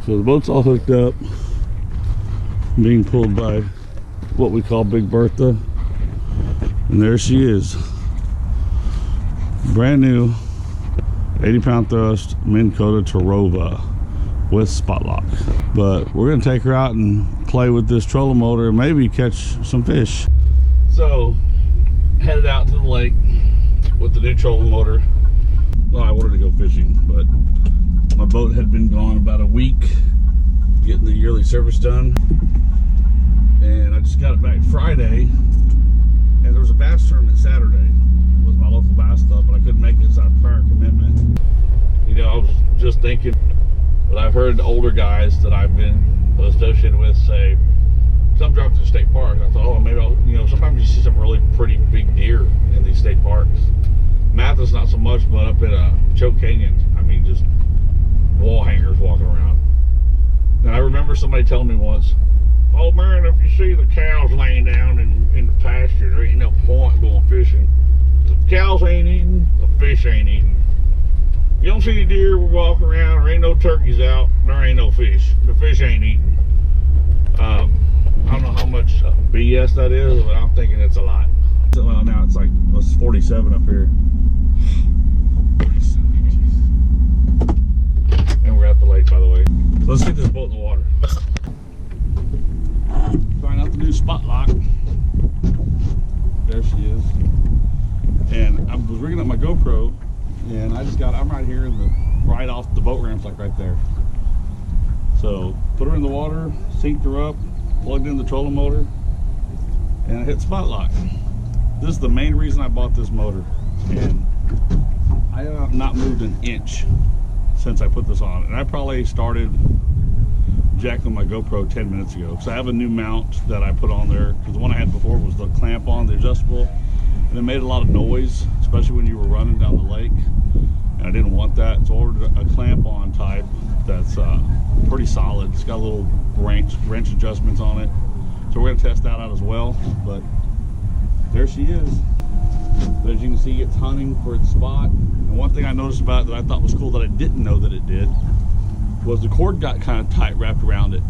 So the boat's all hooked up, being pulled by what we call Big Bertha. And there she is. Brand new 80-pound thrust Minn Kota Terrova with spot lock. But we're gonna take her out and play with this trolling motor and maybe catch some fish. So headed out to the lake with the new trolling motor. Well, I wanted to go fishing, but my boat had been gone about a week getting the yearly service done, and I just got it back Friday. And there was a bass tournament Saturday with my local bass club, but I couldn't make it, so I had a prior commitment. You know, I was just thinking, but I've heard older guys that I've been associated with say, some drive to the state park. I thought, oh, maybe I'll, you know, sometimes you see some really pretty big deer in these state parks. Mathis not so much, but up in Choke Canyon, I mean, just wall hangers walking around. And I remember somebody telling me once, oh man, if you see the cows laying down in the pasture, there ain't no point going fishing. If the cows ain't eating, the fish ain't eating. You don't see any deer walking around, there ain't no turkeys out, there ain't no fish. The fish ain't eating. I don't know how much BS that is, but I'm thinking it's a lot. Well, now it's like, it's 47 up here. 47, and we're at the lake, by the way. So let's get this boat in the water. Trying out the new spot lock. There she is. And I was rigging up my GoPro, and I'm right here in right off the boat ramps, like right there. So put her in the water, synced her up, plugged in the trolling motor, and I hit spot lock. This is the main reason I bought this motor, and I have not moved an inch since I put this on. And I probably started jacking my GoPro 10 minutes ago, because I have a new mount that I put on there, because the one I had before was the clamp on, the adjustable, and it made a lot of noise, especially when you were running down the lake, and I didn't want that, so I ordered a clamp on type that's pretty solid. It's got a little wrench adjustments on it, so we're going to test that out as well. But there she is. But as you can see, it's hunting for its spot. And one thing I noticed about it that I thought was cool that I didn't know that it did was the cord got kind of tight wrapped around it.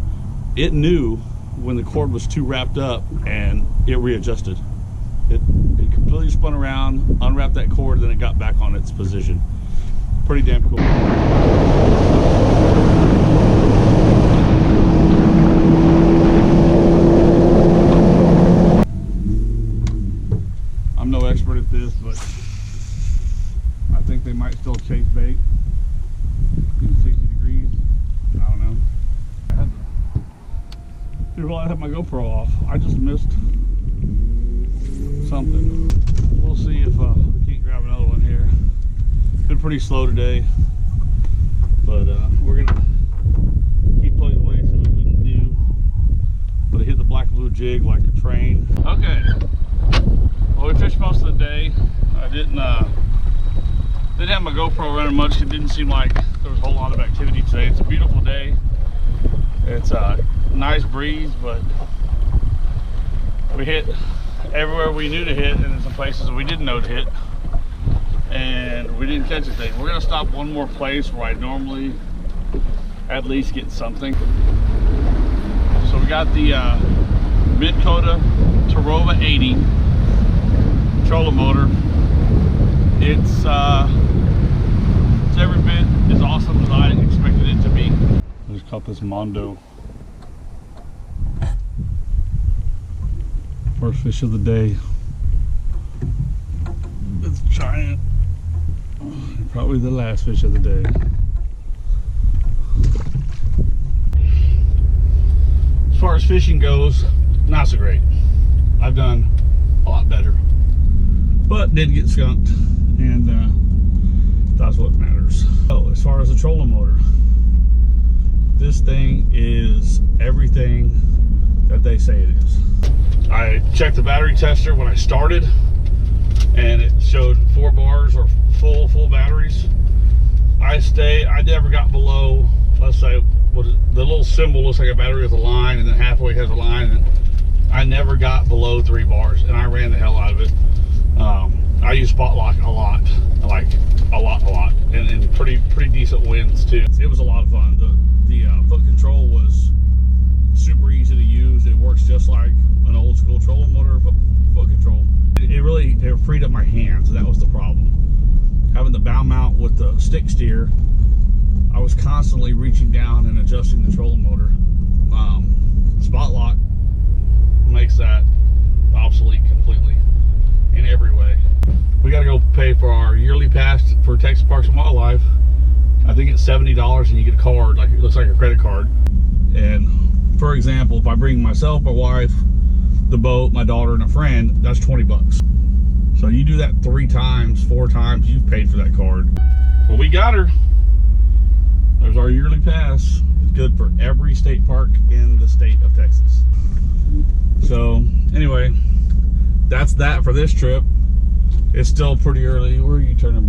It knew when the cord was too wrapped up, and it readjusted. It completely spun around, unwrapped that cord, and then it got back on its position. Pretty damn cool. I'm no expert at this, but I think they might still chase bait in 60 degrees. I don't know. Didn't realize I had my GoPro off. I just missed something. We'll see if we can't grab another one here. Been pretty slow today, but we're gonna keep plugging away, see what we can do. But I hit the black and blue jig like a train. Okay. Well, we fished most of the day. I didn't have my GoPro running much. It didn't seem like there was a whole lot of activity today. It's a beautiful day. It's a nice breeze, but we hit everywhere we knew to hit, and in some places that we didn't know to hit, and we didn't catch anything. We're gonna stop one more place where I normally at least get something. So we got the Minn Kota Terrova 80 trolling motor. It's every bit as awesome as I expected it to be. I just caught this Mondo. First fish of the day. It's giant. Probably the last fish of the day. As far as fishing goes, not so great. I've done a lot better, but did get skunked, and that's what matters. So as far as the trolling motor, this thing is everything that they say it is. I checked the battery tester when I started, and it showed 4 bars or full batteries. I never got below, let's say, the little symbol looks like a battery with a line, and then halfway has a line, and I never got below 3 bars, and I ran the hell out of it. I use spot lock a lot, like a lot, and pretty decent winds too. It was a lot of fun. The foot freed up my hands. That was the problem. Having the bow mount with the stick steer, I was constantly reaching down and adjusting the trolling motor. Spot lock makes that obsolete completely in every way. We got to go pay for our yearly pass for Texas Parks and Wildlife. I think it's $70 and you get a card, like it looks like a credit card. And for example, if I bring myself, my wife, the boat, my daughter, and a friend, that's 20 bucks. So you do that 3 times, 4 times, you've paid for that card. Well, we got her. There's our yearly pass. It's good for every state park in the state of Texas. So anyway, that's that for this trip. It's still pretty early. Where are you turning